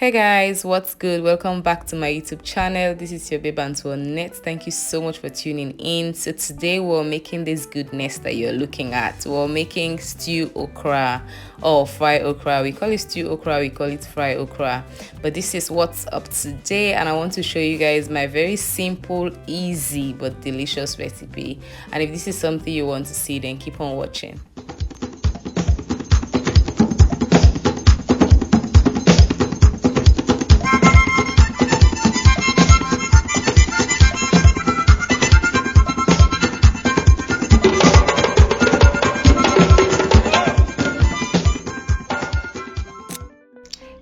Hey guys, what's good? Welcome back to my YouTube channel. This is your babe Antoinette. Thank you so much for tuning in. So today we're making this goodness that you're looking at. We're making stew okra or fry okra. We call it stew okra, we call it fry okra. But this is what's up today, and I want to show you guys my very simple, easy but delicious recipe. And if this is something you want to see, then keep on watching.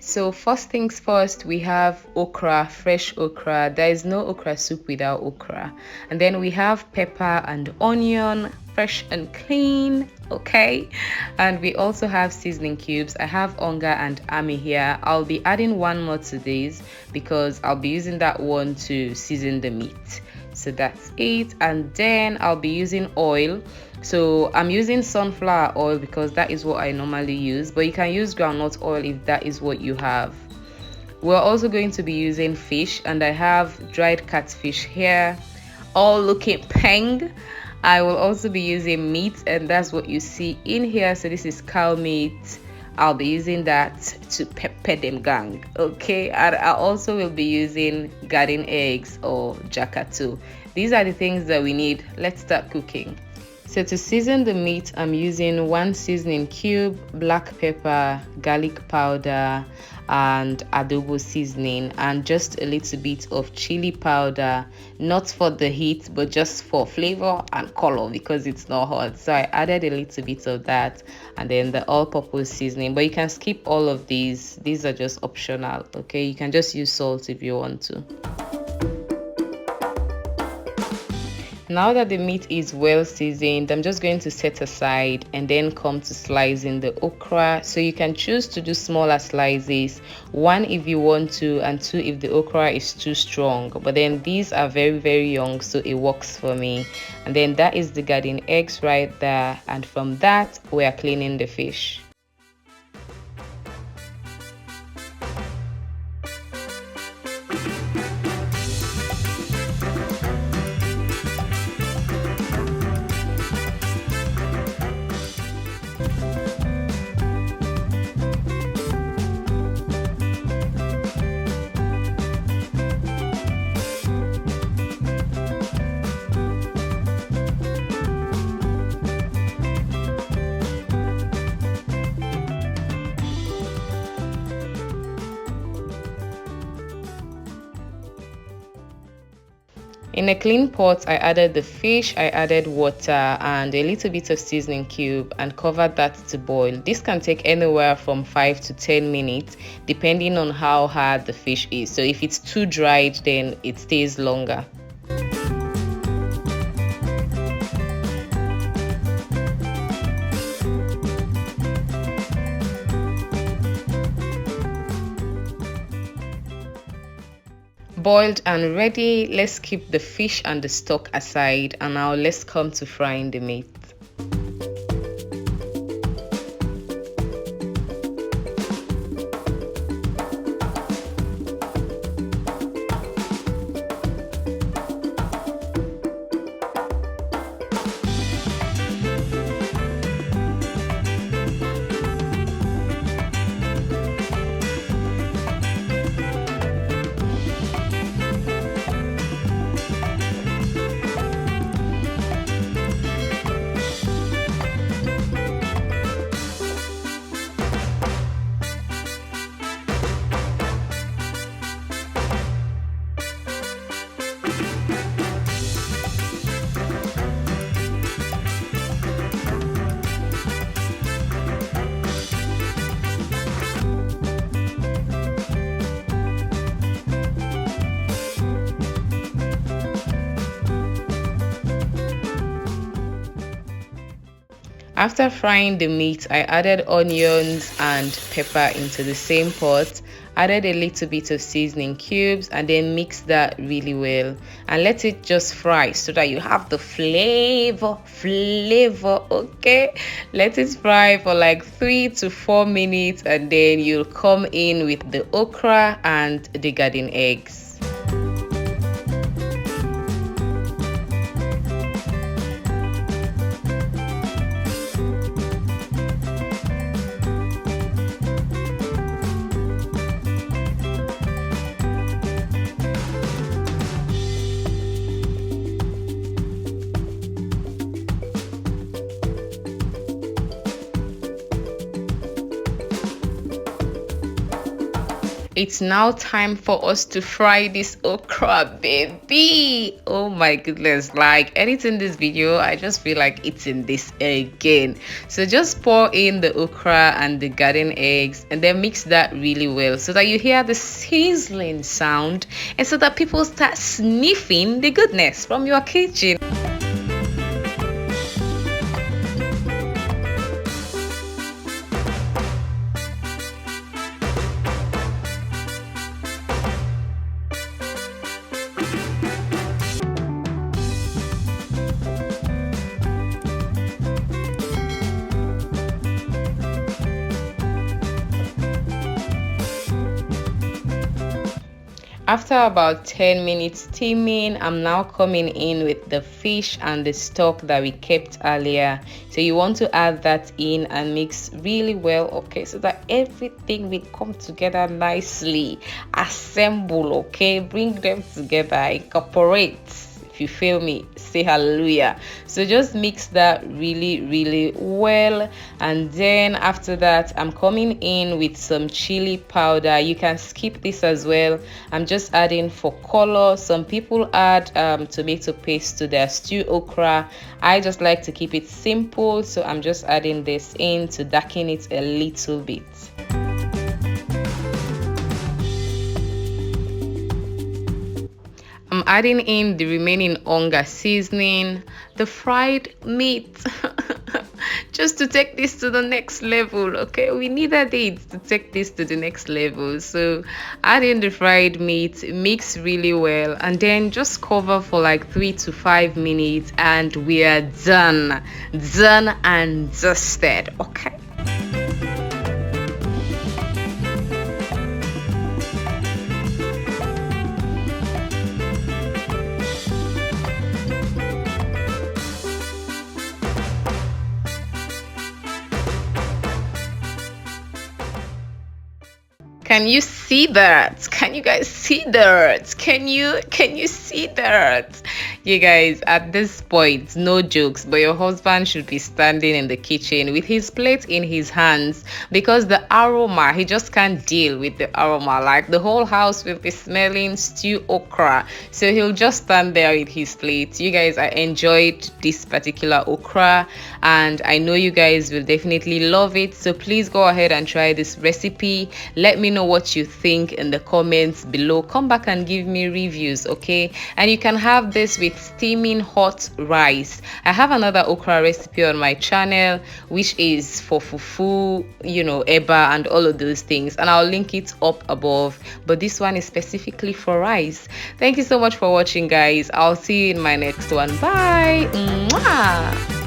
So first things first, we have okra, fresh okra. There is no okra soup without okra. And then we have pepper and onion, fresh and clean, okay? And we also have seasoning cubes. I have onga and ami here. I'll be adding one more to this because I'll be using that one to season the meat. So that's it. And then I'll be using oil. So I'm using sunflower oil because that is what I normally use, but you can use groundnut oil if that is what you have. We're also going to be using fish, and I have dried catfish here, all looking peng. I will also be using meat, and that's what you see in here. So this is cow meat. I'll be using that to pepper them gang, okay? And I also will be using garden eggs or jakato. These are the things that we need. Let's start cooking. So to season the meat, I'm using one seasoning cube, black pepper, garlic powder, and adobo seasoning, and just a little bit of chili powder, not for the heat but just for flavor and color because it's not hot. So I added a little bit of that, and then the all-purpose seasoning, but you can skip all of these are just optional, okay? You can just use salt if you want to. Now that the meat is well seasoned, I'm just going to set aside and then come to slicing the okra. So you can choose to do smaller slices, one if you want to, and two if the okra is too strong. But then these are very young, so it works for me. And then that is the garden eggs right there, and from that we are cleaning the fish. In a clean pot, I added the fish, I added water and a little bit of seasoning cube and covered that to boil. This can take anywhere from 5 to 10 minutes depending on how hard the fish is. So if it's too dried, then it stays longer. Boiled and ready, let's keep the fish and the stock aside, and now let's come to frying the meat. After frying the meat, I added onions and pepper into the same pot, Added a little bit of seasoning cubes, and then mix that really well and let it just fry so that you have the flavor. Okay, let it fry for like 3 to 4 minutes, and then you'll come in with the okra and the garden eggs. It's now time for us to fry this okra, baby. Oh my goodness, like editing this video, I just feel like eating this again. So just pour in the okra and the garden eggs and then mix that really well so that you hear the sizzling sound and so that people start sniffing the goodness from your kitchen. After about 10 minutes steaming, I'm now coming in with the fish and the stock that we kept earlier. So you want to add that in and mix really well, okay, so that everything will come together nicely. Assemble, okay, bring them together, incorporate. If you feel me, say hallelujah. So just mix that really well, and then after that I'm coming in with some chili powder. You can skip this as well. I'm just adding for color. Some people add tomato paste to their stew okra. I just like to keep it simple, so I'm just adding this in to darken it a little bit. I'm adding in the remaining onga seasoning, the fried meat, just to take this to the next level. Okay, we needed it to take this to the next level. So add in the fried meat, mix really well, and then just cover for like 3 to 5 minutes, and we are done and dusted. Okay. Can you see that? Can you guys see that? Can you see that? You guys, at this point, no jokes, but your husband should be standing in the kitchen with his plate in his hands, because the aroma, he just can't deal with the aroma. Like the whole house will be smelling stew okra, so he'll just stand there with his plate. You guys, I enjoyed this particular okra and I know you guys will definitely love it, so please go ahead and try this recipe. Let me know what you think in the comments below. Come back and give me reviews, okay? And you can have this with steaming hot rice. I have another okra recipe on my channel which is for fufu, you know, eba and all of those things, and I'll link it up above, but this one is specifically for rice. Thank you so much for watching, guys. I'll see you in my next one. Bye. Mwah!